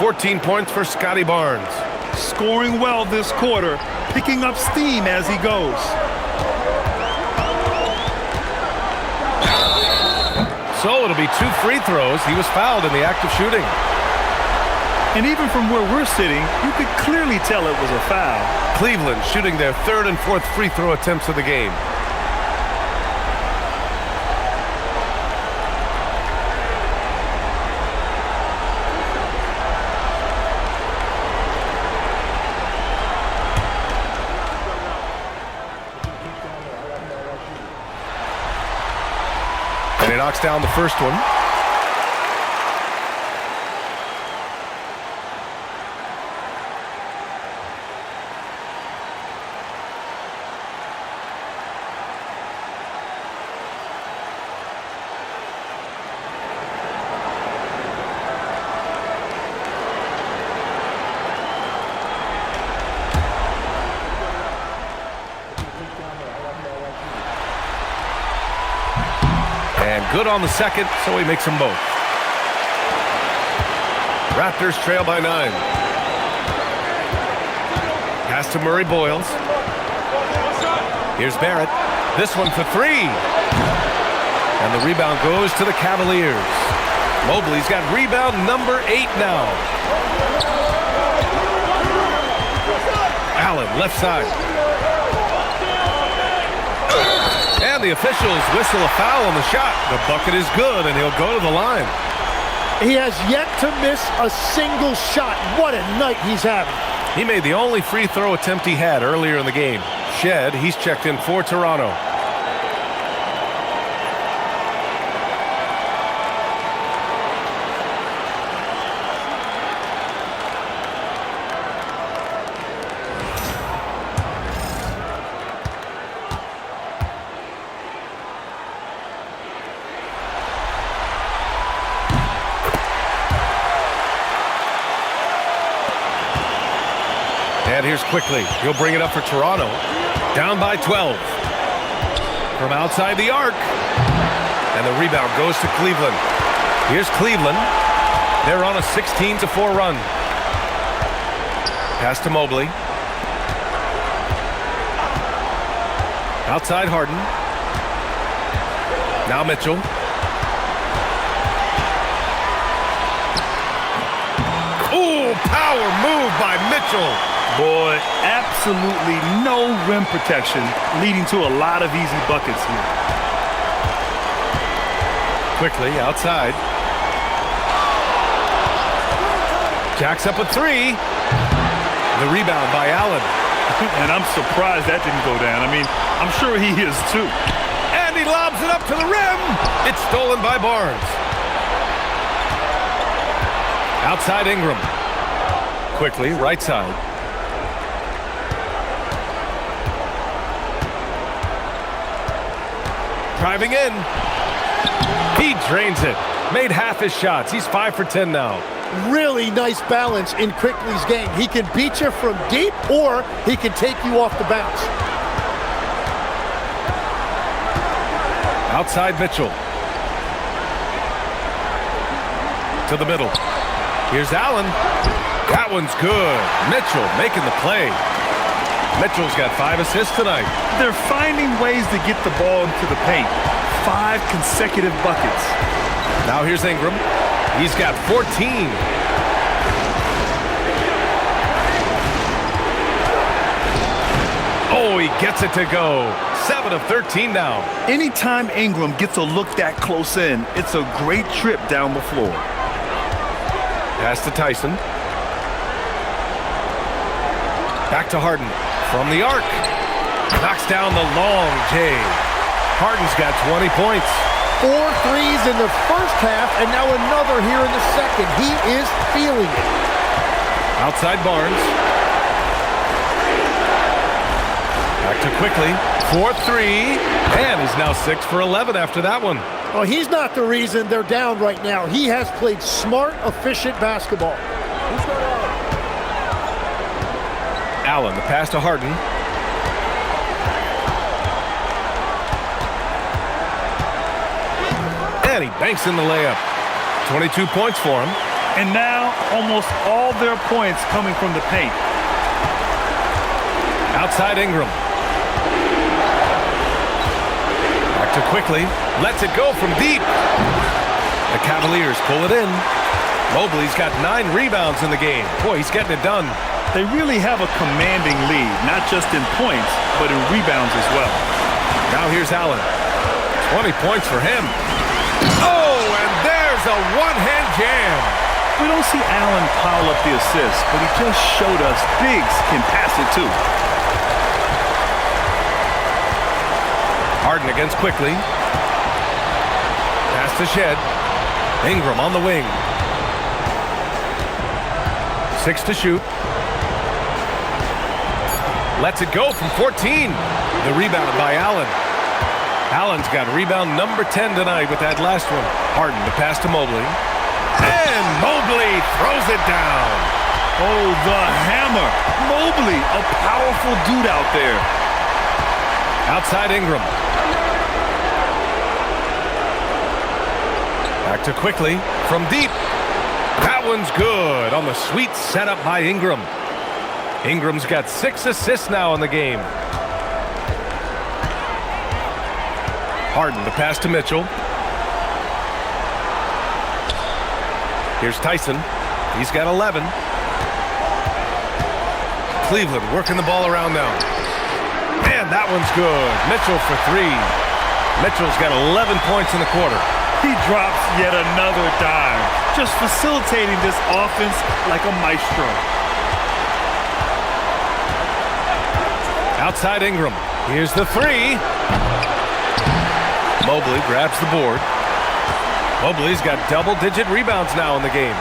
14 points for Scotty Barnes. Scoring well this quarter, picking up steam as he goes. So it'll be 2 free throws. He was fouled in the act of shooting. And even from where we're sitting, you could clearly tell it was a foul. Cleveland shooting their 3rd and 4th free throw attempts of the game. knocks down the first one. And good on the second, so he makes them both. Raptors trail by 9. Pass to Murray Boyles. Here's Barrett. This one for 3. And the rebound goes to the Cavaliers. Mobley's got rebound number 8 now. Allen, left side. And the officials whistle a foul on the shot. The bucket is good, and he'll go to the line. He has yet to miss a single shot. What a night he's having. He made the only free throw attempt he had earlier in the game. Shed, he's checked in for Toronto. And here's Quickly. He'll bring it up for Toronto. Down by 12. From outside the arc. And the rebound goes to Cleveland. Here's Cleveland. They're on a 16-4 run. Pass to Mobley. Outside Harden. Now Mitchell. Ooh, power move by Mitchell. Boy, absolutely no rim protection, leading to a lot of easy buckets here. Quickly outside. Jacks up a 3. The rebound by Allen. And I'm surprised that didn't go down. I mean, I'm sure he is too. And he lobs it up to the rim. It's stolen by Barnes. Outside Ingram. Quickly, right side. Driving in. He drains it. Made half his shots. He's 5 for 10 now. Really nice balance in Quickly's game. He can beat you from deep, or he can take you off the bounce. Outside Mitchell. To the middle. Here's Allen. That one's good. Mitchell making the play. Mitchell's got 5 assists tonight. They're finding ways to get the ball into the paint. 5 consecutive buckets. Now here's Ingram. He's got 14. Oh, he gets it to go. 7 of 13 now. Anytime Ingram gets a look that close in, it's a great trip down the floor. Pass to Tyson. Back to Harden. From the arc. Knocks down the long J. Harden's got 20 points. 4 threes in the first half, and now another here in the second. He is feeling it. Outside Barnes. Back to Quickly. 4-3. And he's now 6 for 11 after that one. Well, he's not the reason they're down right now. He has played smart, efficient basketball. Allen, the pass to Harden. And he banks in the layup. 22 points for him. And now almost all their points coming from the paint. Outside Ingram. Back to Quickly. Lets it go from deep. The Cavaliers pull it in. Mobley's got 9 rebounds in the game. Boy, he's getting it done. They really have a commanding lead, not just in points, but in rebounds as well. Now here's Allen. 20 points for him. Oh, and there's a one-hand jam. We don't see Allen pile up the assists, but he just showed us bigs can pass it too. Harden against Quickly. to Shed. Ingram on the wing. 6 to shoot. Lets it go from 14. The rebound by Allen. Allen's got rebound number 10 tonight with that last one. Harden to pass to Mobley. And Mobley throws it down. Oh, the hammer. Mobley, a powerful dude out there. Outside Ingram. Back to quickly from deep. That one's good on the sweet setup by Ingram. Ingram's got 6 assists now in the game. Harden to pass to Mitchell. Here's Tyson. He's got 11. Cleveland working the ball around now. Man, that one's good. Mitchell for 3. Mitchell's got 11 points in the quarter. He drops yet another dime, just facilitating this offense like a maestro. Outside Ingram. Here's the 3. Mobley grabs the board. Mobley's got double-digit rebounds now in the game.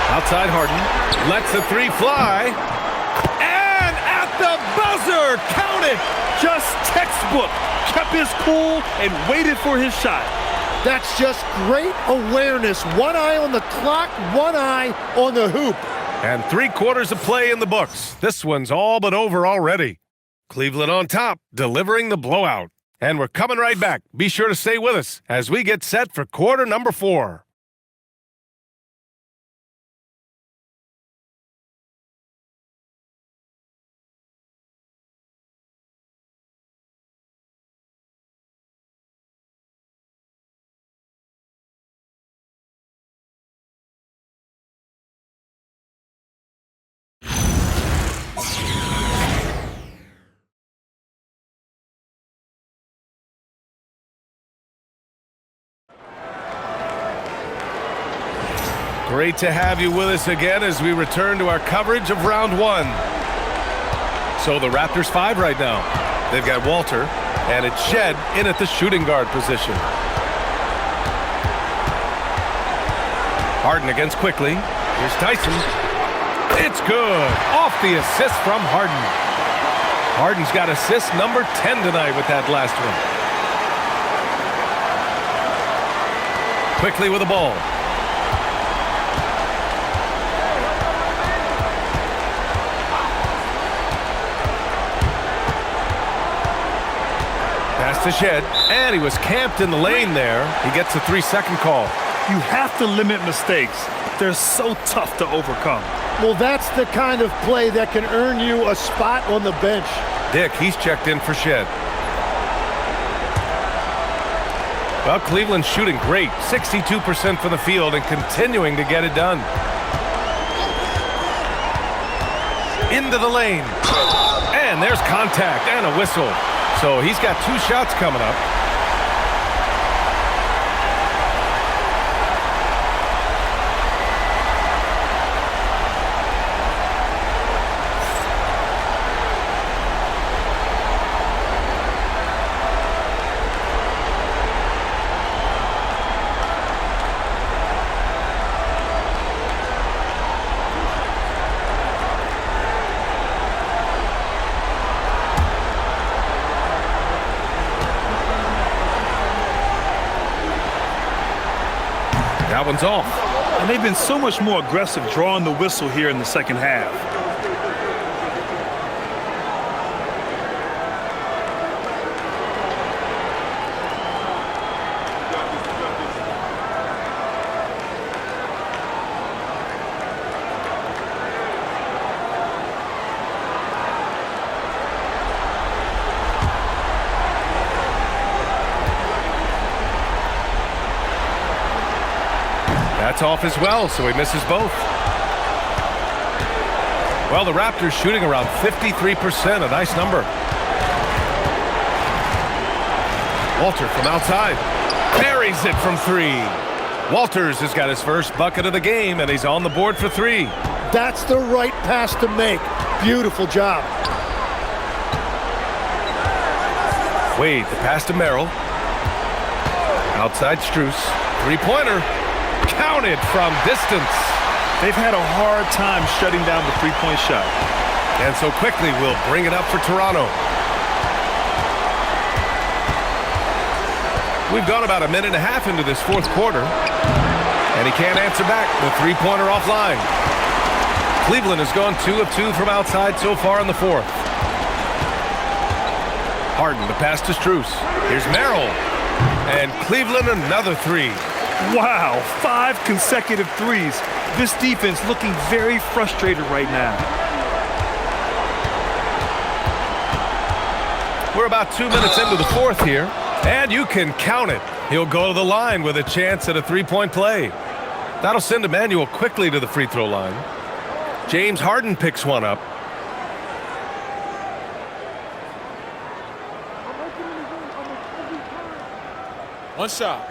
Outside Harden. Lets the 3 fly. And at the buzzer! Count it! Just textbook. Kept his cool and waited for his shot. That's just great awareness. One eye on the clock, one eye on the hoop. And 3/4 of play in the books. This one's all but over already. Cleveland on top, delivering the blowout. And we're coming right back. Be sure to stay with us as we get set for quarter number 4. Great to have you with us again as we return to our coverage of round 1. So the Raptors 5 right now. They've got Walter, and it's Shed in at the shooting guard position. Harden against quickly. Here's Tyson. It's good. Off the assist from Harden. Harden's got assist number 10 tonight with that last one. Quickly with the ball. Pass to Shed, and he was camped in the lane there. He gets a 3-second call. You have to limit mistakes. They're so tough to overcome. Well, that's the kind of play that can earn you a spot on the bench. Dick, he's checked in for Shed. Well, Cleveland's shooting great. 62% from the field and continuing to get it done. Into the lane. And there's contact and a whistle. So he's got 2 shots coming up. That one's off. And they've been so much more aggressive drawing the whistle here in the second half. That's off as well, so he misses both. Well, the Raptors shooting around 53%, a nice number. Walter from outside. Buries it from 3. Walters has got his first bucket of the game, and he's on the board for 3. That's the right pass to make. Beautiful job. Wade, the pass to Merrill. Outside Strus. Three-pointer. Counted from distance. They've had a hard time shutting down the three-point shot. And so quickly we'll bring it up for Toronto. We've gone about a minute and a half into this fourth quarter. And he can't answer back. The three-pointer offline. Cleveland has gone 2 of 2 from outside so far in the fourth. Harden, the pass to Strus. Here's Merrill. And Cleveland another 3. Wow, 5 consecutive threes. This defense looking very frustrated right now. We're about 2 minutes into the fourth here. And you can count it. He'll go to the line with a chance at a three-point play. That'll send Emmanuel quickly to the free throw line. James Harden picks one up. One shot.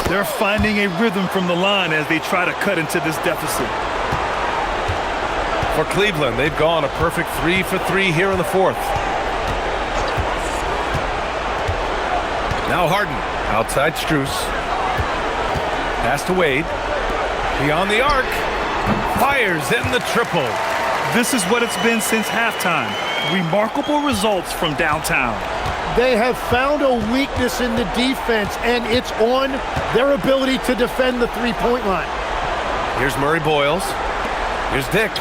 They're finding a rhythm from the line as they try to cut into this deficit. For Cleveland, they've gone a perfect 3 for 3 here in the fourth. Now Harden, outside Strus. Pass to Wade. Beyond the arc. Fires in the triple. This is what it's been since halftime. Remarkable results from downtown. They have found a weakness in the defense, and it's on their ability to defend the three-point line. Here's Murray Boyles. Here's Dick.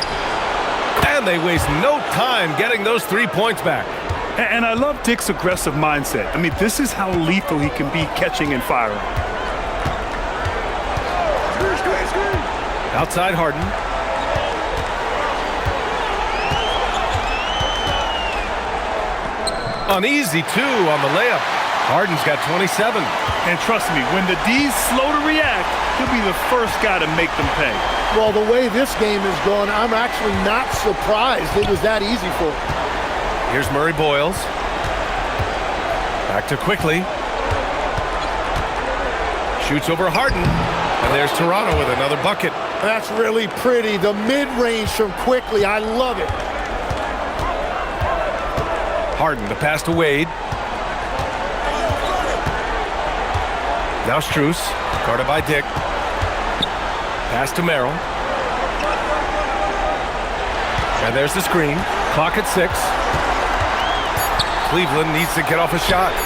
And they waste no time getting those 3 points back. And I love Dick's aggressive mindset. I mean, this is how lethal he can be catching and firing. Outside Harden. Uneasy, too, on the layup. Harden's got 27. And trust me, when the D's slow to react, he'll be the first guy to make them pay. Well, the way this game has gone, I'm actually not surprised it was that easy for him. Here's Murray Boyles. Back to Quickly. Shoots over Harden. And there's Toronto with another bucket. That's really pretty. The mid-range from Quickly, I love it. Harden, the pass to Wade. Now Strus, guarded by Dick. Pass to Merrill. And there's the screen. Clock at 6. Cleveland needs to get off a shot.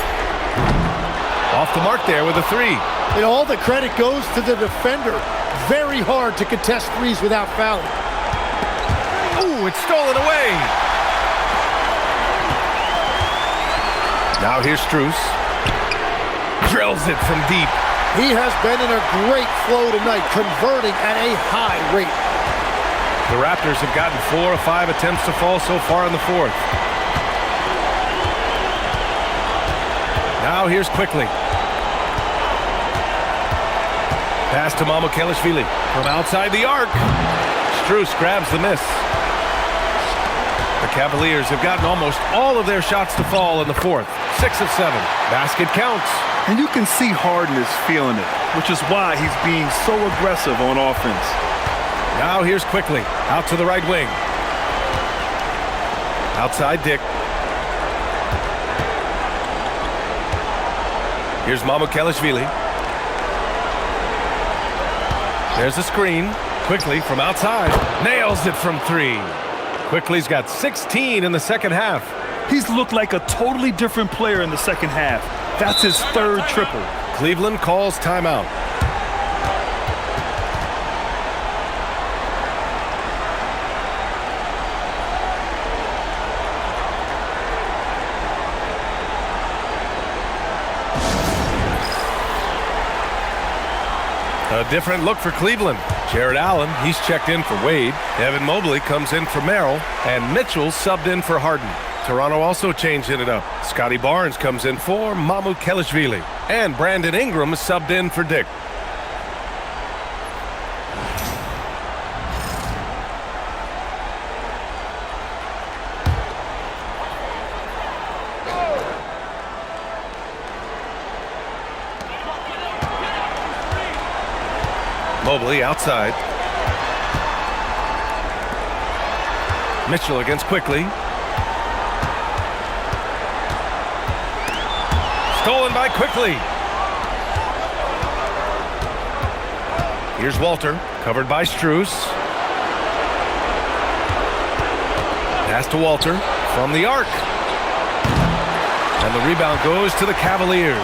Off the mark there with a 3. And all the credit goes to the defender. Very hard to contest threes without fouling. Ooh, it's stolen away. Now here's Strus. Drills it from deep. He has been in a great flow tonight, converting at a high rate. The Raptors have gotten 4 of 5 attempts to fall so far in the fourth. Now here's Quickly. Pass to Mamukelashvili from outside the arc. Strus grabs the miss. The Cavaliers have gotten almost all of their shots to fall in the fourth. 6 of 7. Basket counts. And you can see Harden is feeling it, which is why he's being so aggressive on offense. Now here's Quickly, out to the right wing. Outside Dick. Here's Mamukelashvili. There's the screen. Quickly from outside. Nails it from 3. Quickly's got 16 in the second half. He's looked like a totally different player in the second half. That's his 3rd triple. Cleveland calls timeout. A different look for Cleveland. Jared Allen, he's checked in for Wade. Evan Mobley comes in for Merrill. And Mitchell subbed in for Harden. Toronto also changing it up. Scotty Barnes comes in for Mamukelashvili. And Brandon Ingram is subbed in for Dick. Mobley outside. Mitchell against Quickly. Stolen by Quickly. Here's Walter, covered by Strus. Pass to Walter from the arc. And the rebound goes to the Cavaliers.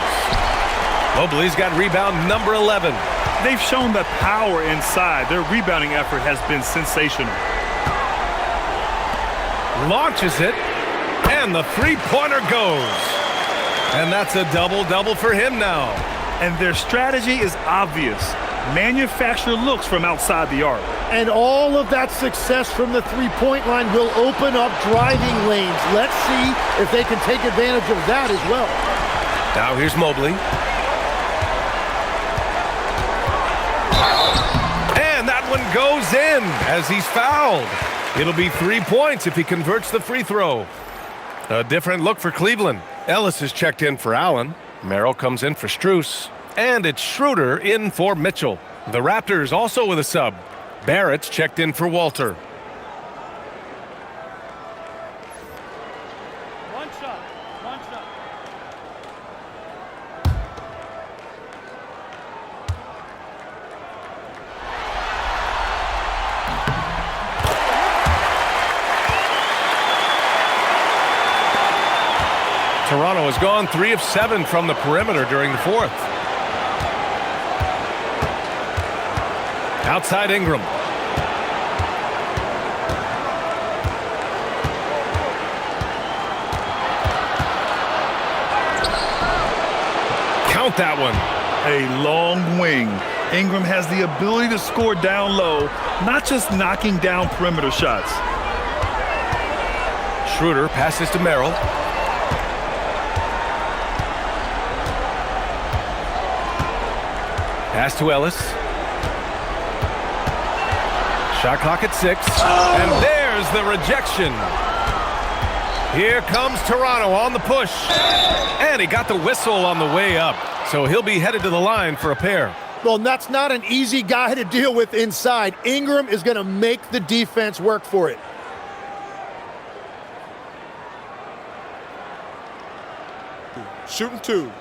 Mobley's got rebound number 11. They've shown the power inside. Their rebounding effort has been sensational. Launches it, and the three-pointer goes. And that's a double-double for him now. And their strategy is obvious. Manufacture looks from outside the arc. And all of that success from the three-point line will open up driving lanes. Let's see if they can take advantage of that as well. Now here's Mobley. And that one goes in as he's fouled. It'll be 3 points if he converts the free throw. A different look for Cleveland. Ellis is checked in for Allen. Merrill comes in for Strus. And it's Schroeder in for Mitchell. The Raptors also with a sub. Barrett's checked in for Walter. One shot. Toronto has gone 3 of 7 from the perimeter during the fourth. Outside Ingram. Count that one. A long wing. Ingram has the ability to score down low, not just knocking down perimeter shots. Schroeder passes to Merrill. Pass to Ellis. Shot clock at 6. And there's the rejection. Here comes Toronto on the push. And he got the whistle on the way up. So he'll be headed to the line for a pair. Well, that's not an easy guy to deal with inside. Ingram is going to make the defense work for it. Shooting 2.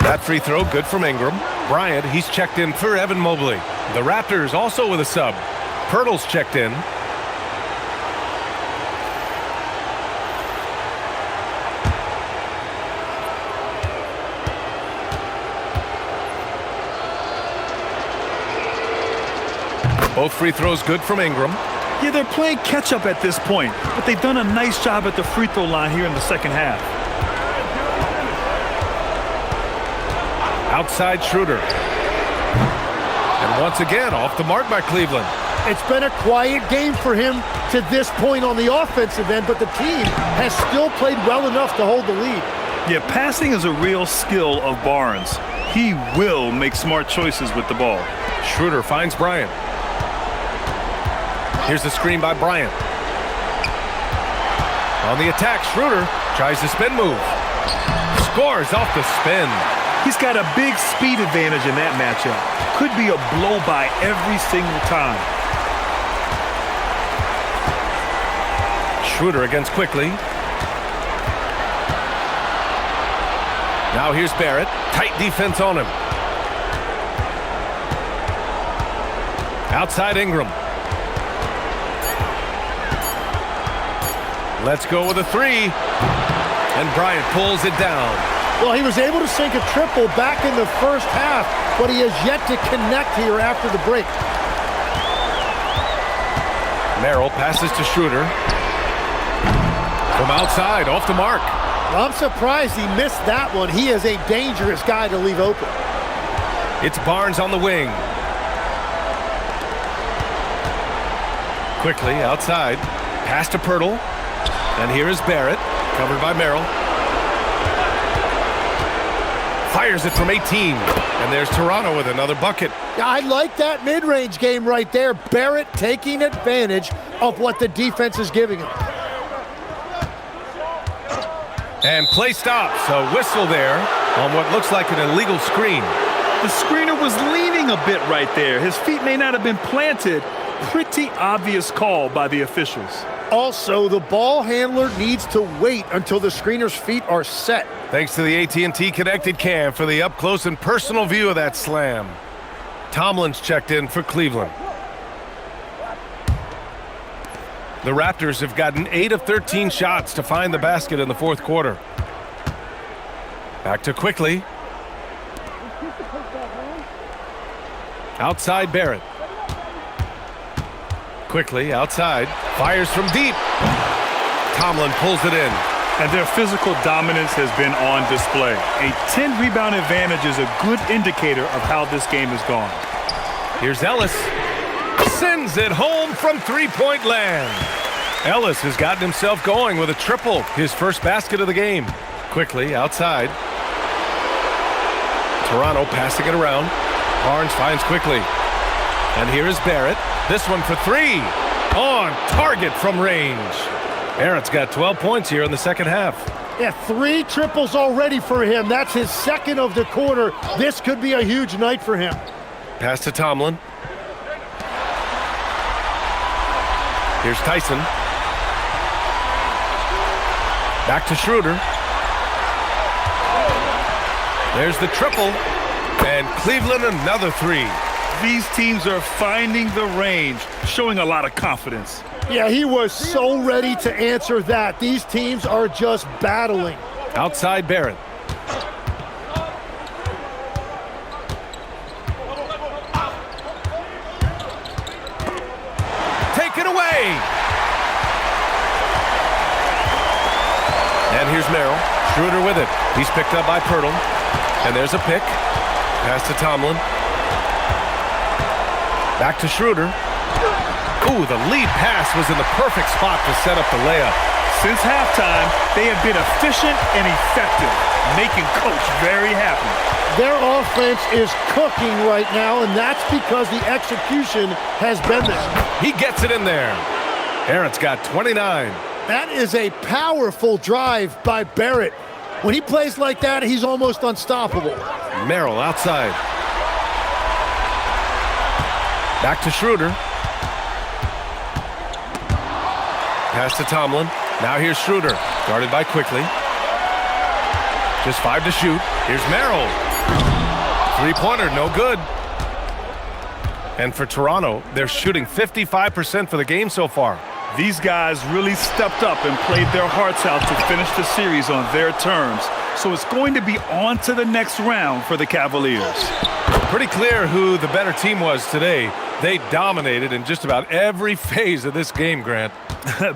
That free throw good from Ingram. Bryant, he's checked in for Evan Mobley. The Raptors also with a sub. Pirtle's checked in. Both free throws good from Ingram. Yeah, they're playing catch-up at this point, but they've done a nice job at the free throw line here in the second half. Outside Schroeder. And once again, off the mark by Cleveland. It's been a quiet game for him to this point on the offensive end, but the team has still played well enough to hold the lead. Yeah, passing is a real skill of Barnes. He will make smart choices with the ball. Schroeder finds Bryant. Here's the screen by Bryant. On the attack, Schroeder tries the spin move. Scores off the spin. He's got a big speed advantage in that matchup. Could be a blow by every single time. Schroeder against Quickly. Now here's Barrett. Tight defense on him. Outside Ingram. Let's go with a 3. And Bryant pulls it down. Well, he was able to sink a triple back in the first half, but he has yet to connect here after the break. Merrill passes to Schroeder. From outside, off the mark. I'm surprised he missed that one. He is a dangerous guy to leave open. It's Barnes on the wing. Quickly outside. Pass to Pirtle. And here is Barrett, covered by Merrill. Fires it from 18. And there's Toronto with another bucket. Yeah, I like that mid-range game right there. Barrett taking advantage of what the defense is giving him. And play stops. A whistle there on what looks like an illegal screen. The screener was leaning a bit right there. His feet may not have been planted. Pretty obvious call by the officials. Also, the ball handler needs to wait until the screener's feet are set. Thanks to the AT&T Connected Cam for the up-close and personal view of that slam. Tomlin's checked in for Cleveland. The Raptors have gotten 8 of 13 shots to find the basket in the fourth quarter. Back to Quickly. Outside Barrett. Quickly outside. Fires from deep. Tomlin pulls it in. And their physical dominance has been on display. A 10-rebound advantage is a good indicator of how this game has gone. Here's Ellis. Sends it home from three-point land. Ellis has gotten himself going with a triple, his first basket of the game. Quickly outside. Toronto passing it around. Barnes finds Quickly. And here is Barrett. This one for three. On target from range. Barrett's got 12 points here in the second half. Yeah, 3 triples already for him. That's his second of the quarter. This could be a huge night for him. Pass to Tomlin. Here's Tyson. Back to Schroeder. There's the triple. And Cleveland another 3. These teams are finding the range, showing a lot of confidence. Yeah, he was so ready to answer that. These teams are just battling. Outside Barrett. Take it away. And here's Merrill. Schroeder with it. He's picked up by Pirtle. And there's a pick. Pass to Tomlin. Back to Schroeder. Ooh, the lead pass was in the perfect spot to set up the layup. Since halftime, they have been efficient and effective, making Coach very happy. Their offense is cooking right now, and that's because the execution has been there. He gets it in there. Barrett's got 29. That is a powerful drive by Barrett. When he plays like that, he's almost unstoppable. Merrill outside. Back to Schroeder. Pass to Tomlin. Now here's Schroeder. Guarded by Quickly. Just 5 to shoot. Here's Merrill. Three-pointer, no good. And for Toronto, they're shooting 55% for the game so far. These guys really stepped up and played their hearts out to finish the series on their terms. So it's going to be on to the next round for the Cavaliers. Pretty clear who the better team was today. They dominated in just about every phase of this game, Grant.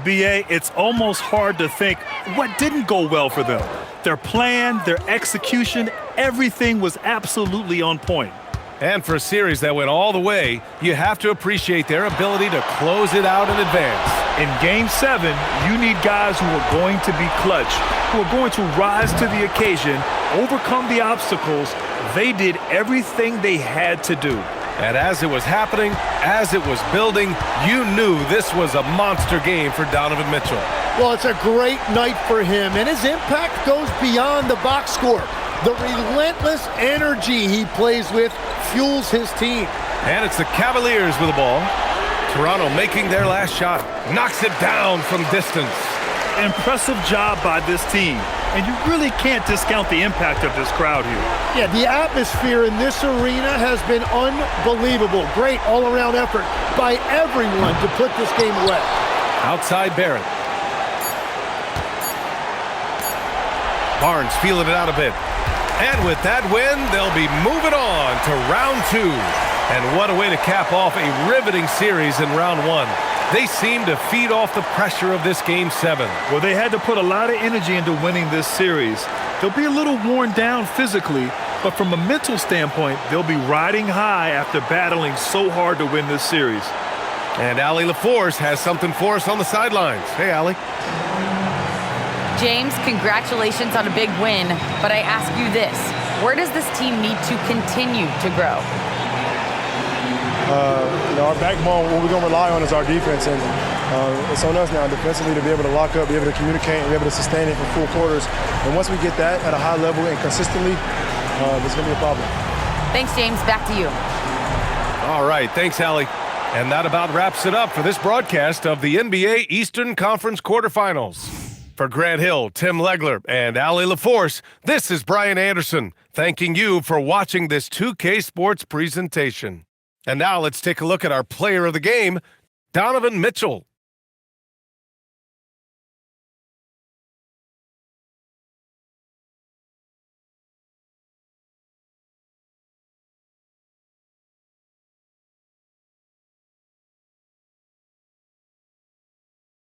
B.A., it's almost hard to think what didn't go well for them. Their plan, their execution, everything was absolutely on point. And for a series that went all the way, you have to appreciate their ability to close it out in advance. In Game 7, you need guys who are going to be clutch, who are going to rise to the occasion, overcome the obstacles. They did everything they had to do. And as it was happening, as it was building, you knew this was a monster game for Donovan Mitchell. Well, it's a great night for him, and his impact goes beyond the box score. The relentless energy he plays with fuels his team. And it's the Cavaliers with the ball. Toronto making their last shot. Knocks it down from distance. Impressive job by this team. And you really can't discount the impact of this crowd here. Yeah, the atmosphere in this arena has been unbelievable. Great all-around effort by everyone to put this game away. Outside Barrett. Barnes feeling it out a bit. And with that win, they'll be moving on to round 2. And what a way to cap off a riveting series in round 1. They seem to feed off the pressure of this Game 7. Well, they had to put a lot of energy into winning this series. They'll be a little worn down physically, but from a mental standpoint, they'll be riding high after battling so hard to win this series. And Allie LaForce has something for us on the sidelines. Hey, Allie. James, congratulations on a big win, but I ask you this. Where does this team need to continue to grow? Our backbone, what we're going to rely on is our defense, and it's on us now defensively to be able to lock up, be able to communicate, and be able to sustain it for full quarters. And once we get that at a high level and consistently, it's going to be a problem. Thanks, James. Back to you. All right. Thanks, Allie. And that about wraps it up for this broadcast of the NBA Eastern Conference quarterfinals. For Grant Hill, Tim Legler, and Allie LaForce, this is Brian Anderson, thanking you for watching this 2K Sports presentation. And now let's take a look at our player of the game, Donovan Mitchell.